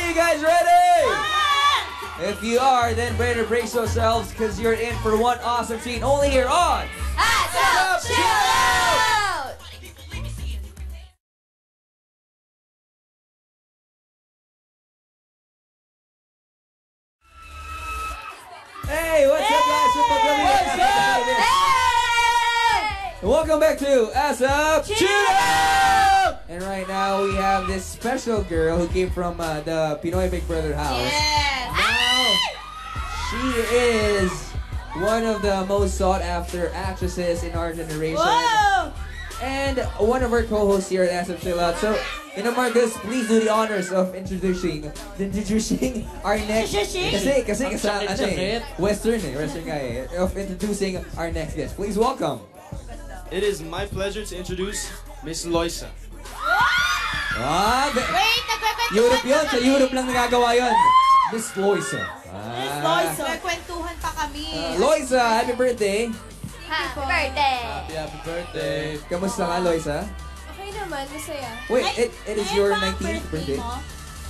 you guys ready? If you are, then better brace yourselves because you're in for one awesome scene only here on ASAP Chill Out! Hey, what's up guys? What's up? Welcome back to ASAP Chill Out! And right now we have this special girl who came from the Pinoy Big Brother house. Yes! Now, she is one of the most sought after actresses in our generation. Whoa! And one of our co-hosts here at ASAP Chill Out. So, Marcus, please do the honors of introducing our next kasi Western guy of introducing our next guest. Please welcome. It is my pleasure to introduce Miss Loisa. Wait, Europe yun. Sa Europe lang nagagawa yun. Miss Loisa. Miss Loisa. Nagkwentuhan pa kami. Loisa, happy birthday. Happy birthday. Happy birthday. Kamusta ka, Loisa? Okay naman, masaya. Wait, it is your 19th birthday?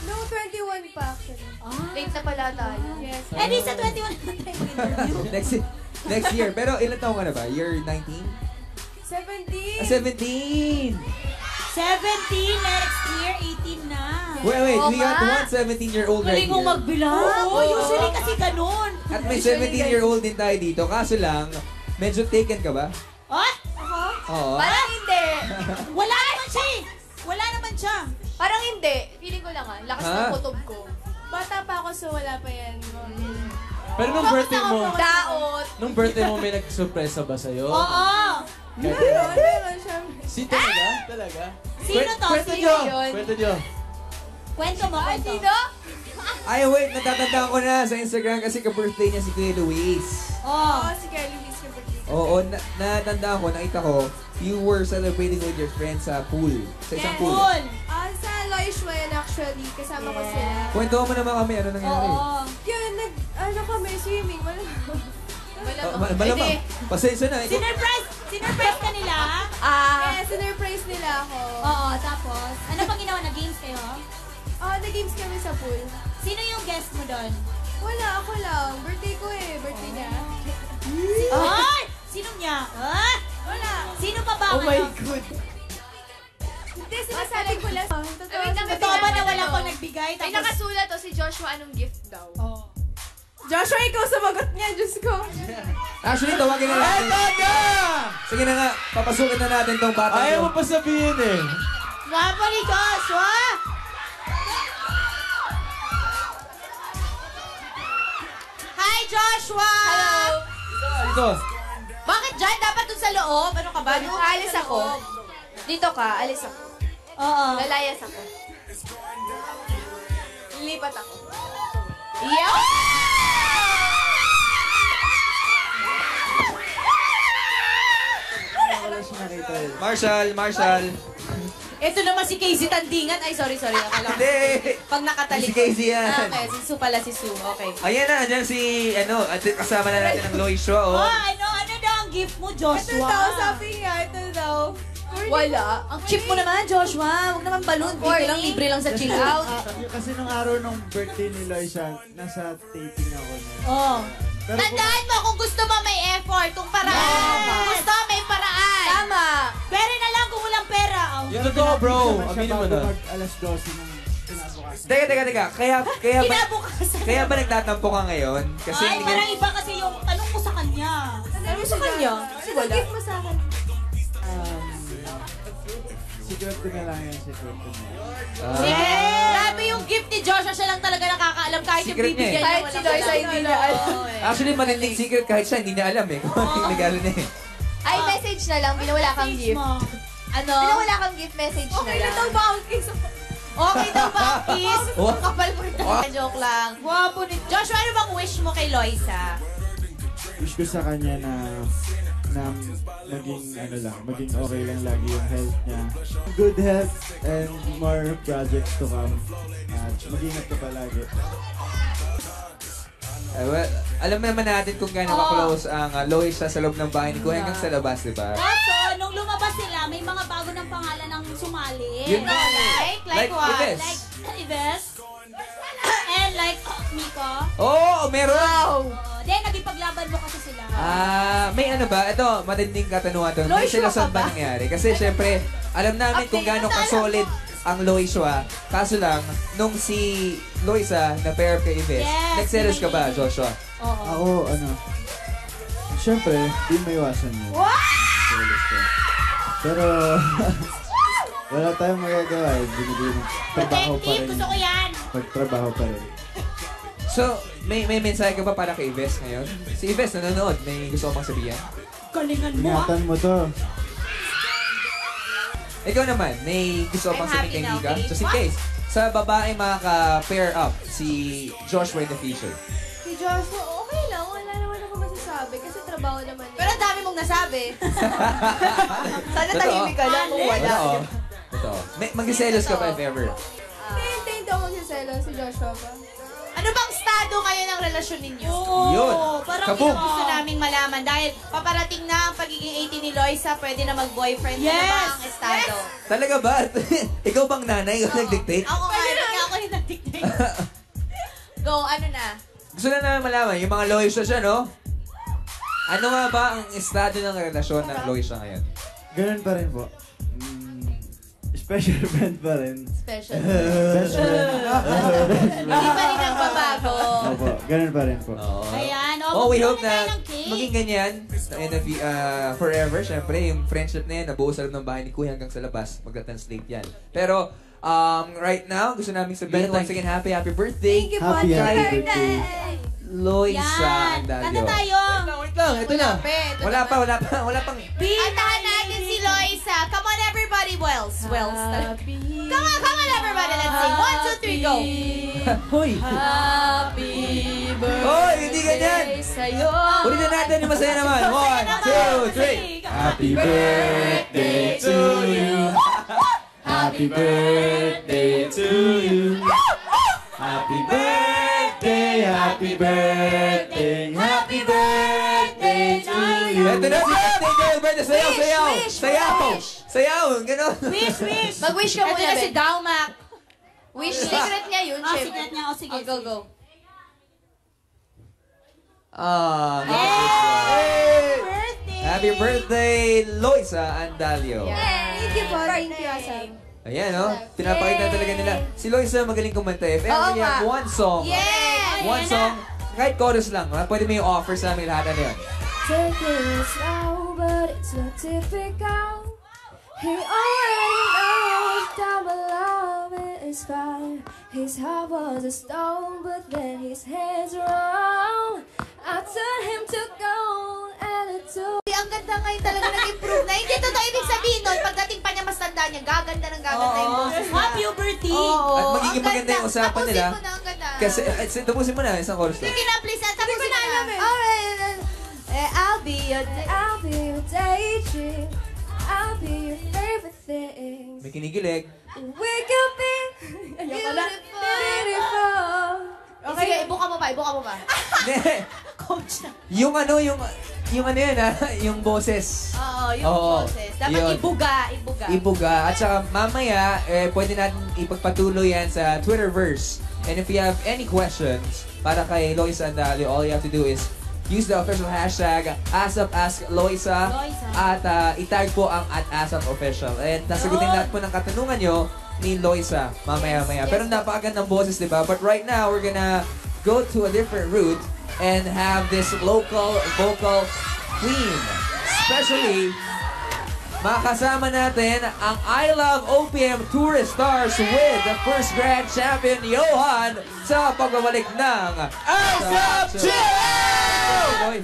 No, 21 pa actually. Late na pala tayo. Yes. Eh, di sa 21 na tayo interview. next year. Pero ilan taong ka na ba? You're 19? 17! 17! 17, next year, 18 na. Wait, we got one 17-year-old right Galing mo here. magbilang. Oo, usually kasi ganun. At may 17-year-old din tayo dito. Kaso lang, medyo taken ka ba? Ah? Oo. Parang hindi. Wala naman siya eh. Wala naman siya. Parang hindi. Feeling ko lang lakas ng kutob ko. Bata pa ako so wala pa yan. Pero nung birthday mo, Daot. may nagsurpresa ba sa'yo? Oo. Meron siya. Si talaga? Sino to? Kwento Sino nyo! yun? Kwento nyo! Kwento mo, kwento. Sino? Ay, wait. Natatandaan ko na sa Instagram kasi ka-birthday niya si Kuya Luis. Oh. Si Kelly Luis ka birthday. Oo, natandaan ko, nakita ko, you were celebrating with your friends sa pool. Sa isang pool. Cool. Sa Lois Wayan actually, kasama ko sila. Kwento mo naman kami, ano nangyari? Oo. Yun, kami, swimming, Malamang. Pasensya na. Sinurprise ka nila? Kaya sinurprise nila ako. Oo, tapos, ano pang ginawa? Nag-games kayo? Nag-games kami sa pool. Sino yung guest mo doon? Wala, ako lang. Birthday ko birthday niya. Ay! Sino niya? Wala. Sino pa ba? Oh my God! Hindi, sinasabi ko lang. Totoo ba na wala pang nagbigay? May nakasulat si Joshua anong gift daw. Joshua, ikaw sumagot niya. Diyos ko. Actually, tawagin na natin. Sige na nga, papasukin na natin tong bata. Ayaw mo pa sabihin eh. Guwapo ni Joshua! Hi, Joshua! Hello! Ito. Bakit dyan? Dapat dun sa loob? Ano ka ba? Nung alis ako, dito ka, alis ako. Oo. Lalayas ako. Lilipat ako. Marshall. Ito naman si Casey Tandingan. Ay, sorry. Akala ko. Hindi. Pag nakatalikod. Si Casey yan. Okay, si Sue pala si Sue. Okay. Ayan na, andyan si, kasama na natin ang Loisha, oh. Ano daw ang gift mo, Joshua? Ito daw, sabi nga, ito daw. Wala. Ang cheap mo naman, Joshua. Huwag naman balloon. Dito lang, libre lang sa chill out. Kasi nung araw ng birthday ni Loisa, nasa taping ako na. Oh. Pero Tandaan mo kung gusto mo may effort, kung paraan. Kung gusto may paraan. Tama. Pera na lang kung walang pera. Oh. Yung totoo bro, aminin mo na. Mag alas 12 ng kinabukasan. Teka. Kinabukasan. Kaya ba nagtatampo ka ngayon? Kasi Ay, parang iba kasi yung tanong ko sa kanya. Ano mo sa kanya? Ano gift mo sa akin? Secret ko na lang yan, secret ko na yan. Sige. Grabe yung gift ni Joshua. Siya lang talaga nakakaalam kahit yung Secret niya bibigyan eh. niya. Kahit si Loisa hindi niya alam. Actually, matinding secret kahit siya, hindi niya alam eh. Kung ano yung regalo niya eh. Ay, message na lang. Binawala kang Message gift. mo. Ano? Binawala kang gift, message na Okay na lang. daw ba ang kiss? Okay daw ba ang kiss? Oh. Kapal mo rin. Joke lang. Guwapo ni Joshua, ano bang wish mo kay Loisa? Wish ko sa kanya na maging okay lang lagi yung health niya. Good health and more projects to come. At mag-ingat ka palagi. Well, alam naman natin kung gaano ka-close ang Loisa sa loob ng bahay ni Kuya hanggang sa labas, di ba? Kaso, nung lumabas sila, may mga bago ng pangalan ng sumali. Yun nga. Like what? Ives. Like Ives? ko? Oh, meron! Then, nagipaglaban mo kasi sila. May ano ba? Ito, matinding katanungan to. May silasan ba nangyari? Kasi syempre, alam namin kung gaano ka-solid ang Loisha. Kaso lang, nung si Loisa na pair up kay Ives, nagselos ka ba, Joshua? Ako, syempre, di maiwasan yun. Selos ka. Pero, wala tayong magagawa eh. Binibigyan trabaho pa rin. Gusto ko yan. Pagtrabaho pa rin. So, may mensahe ka ba para kay Ives ngayon? Si Ives nanonood, may gusto ko pang sabihin. Galingan mo Ingatan mo to. Ikaw naman, may gusto ko pang sabihin kay Mika? Just in case, sa babae makaka-pair up si Joshua in the future. Si Joshua, okay lang. Wala naman ako masasabi kasi trabaho naman yun. Pero ang dami mong nasabi. Sana Totoo. tahimik ka lang kung wala. Totoo. Magsiselos ka ba if ever? Hindi ako magsiselo si Joshua pa. Ano bang estado ngayon ng relasyon ninyo? Yun. Parang Kaboom. Gusto naming malaman dahil paparating na ang pagiging 18 ni Loisa, pwede na mag-boyfriend. Ano ba ang estado? Talaga ba? Ikaw bang nanay o nag-dictate? Ako nga, ako yung nag-dictate. Go, ano na? Gusto na namin malaman, yung mga Loisha siya, no? Ano nga ba ang estado ng relasyon ng Loisha ngayon? Ganun pa rin po. Special friend pa rin. Special. Best friend. Hindi pa rin nagbabago. Opo, ganun pa rin po. Ayan, We hope magkaroon tayo na ng cake. maging ganyan forever. Siyempre, yung friendship na yan, nabuo sa loob ng bahay ni Kuya hanggang sa labas. Magta-translate yan. Pero, right now, gusto namin sabihin once again, happy birthday. Thank you po. Happy birthday. Loisa Yan. Andalio. Kanta tayo. Wait lang, ito na. Wala pang. Antahan natin si Loisa. Come on, everybody. Wells. Come on, everybody. Let's sing. 1, 2, 3, go. Hoy! Happy Hoy, hindi ganyan! sa'yo. Ulitin natin yung masaya naman. 1, 2, 3. Happy birthday to you. Happy birthday to you. Happy birthday, happy birthday, happy birthday to you. Ito na si birthday girl, birthday. Sayaw! Sayaw! Ganon. Wish. Mag-wish ka Ito muna, na si Ben. Daumac. Wish secret niya yun, Ah, syempre. signet niya. O, sige. Go. Birthday. Happy birthday, Loisa Andalio. Thank you po. Thank you, Asam. Ayan, no? Pinapakita talaga nila. Si Loisa magaling kumanta. If ever you have one song, one song, kahit chorus lang, ha? Pwede mo yung offer sa amin lahat. Ano yun? Take it slow, but it's not typical. He already knows down below it is fire. His heart was a stone, but then his head's wrong. I turned him to gold, and it took. Ang ganda ngayon talaga nag-improve na. Hindi totoo ibig sabihin nun, pagdating pa niya mas tanda niya, gaganda yung boses niya. Happy birthday. At magiging maganda yung usapan nila. Tapusin mo na ang ganda. Kasi, tapusin mo na, isang chorus lang. Sige na, please. Tapusin mo na. Alright, I'll be your daydream. I'll be your favorite thing. May kinigilig. We can be beautiful. Sige, ibuka mo pa. Hindi. Coach na. Yung ano yan ha, yung boses. Oo, yung Oo, boses. Dapat yun. ibuga. Ibuga. At saka mamaya, pwede natin ipagpatuloy yan sa Twitterverse. And if you have any questions para kay Loisa Andalio, all you have to do is use the official hashtag ASAPAskLoisa at itag po ang @ASAPOfficial. And nasagutin lahat po ng katanungan nyo ni Loisa mamaya-maya. Pero napakagandang boses, di ba? But right now, we're gonna go to a different route and have this local vocal queen. Especially, makasama natin ang I Love OPM Tourist Stars with the first grand champion, Johan, sa pagbabalik ng ASAP Chill!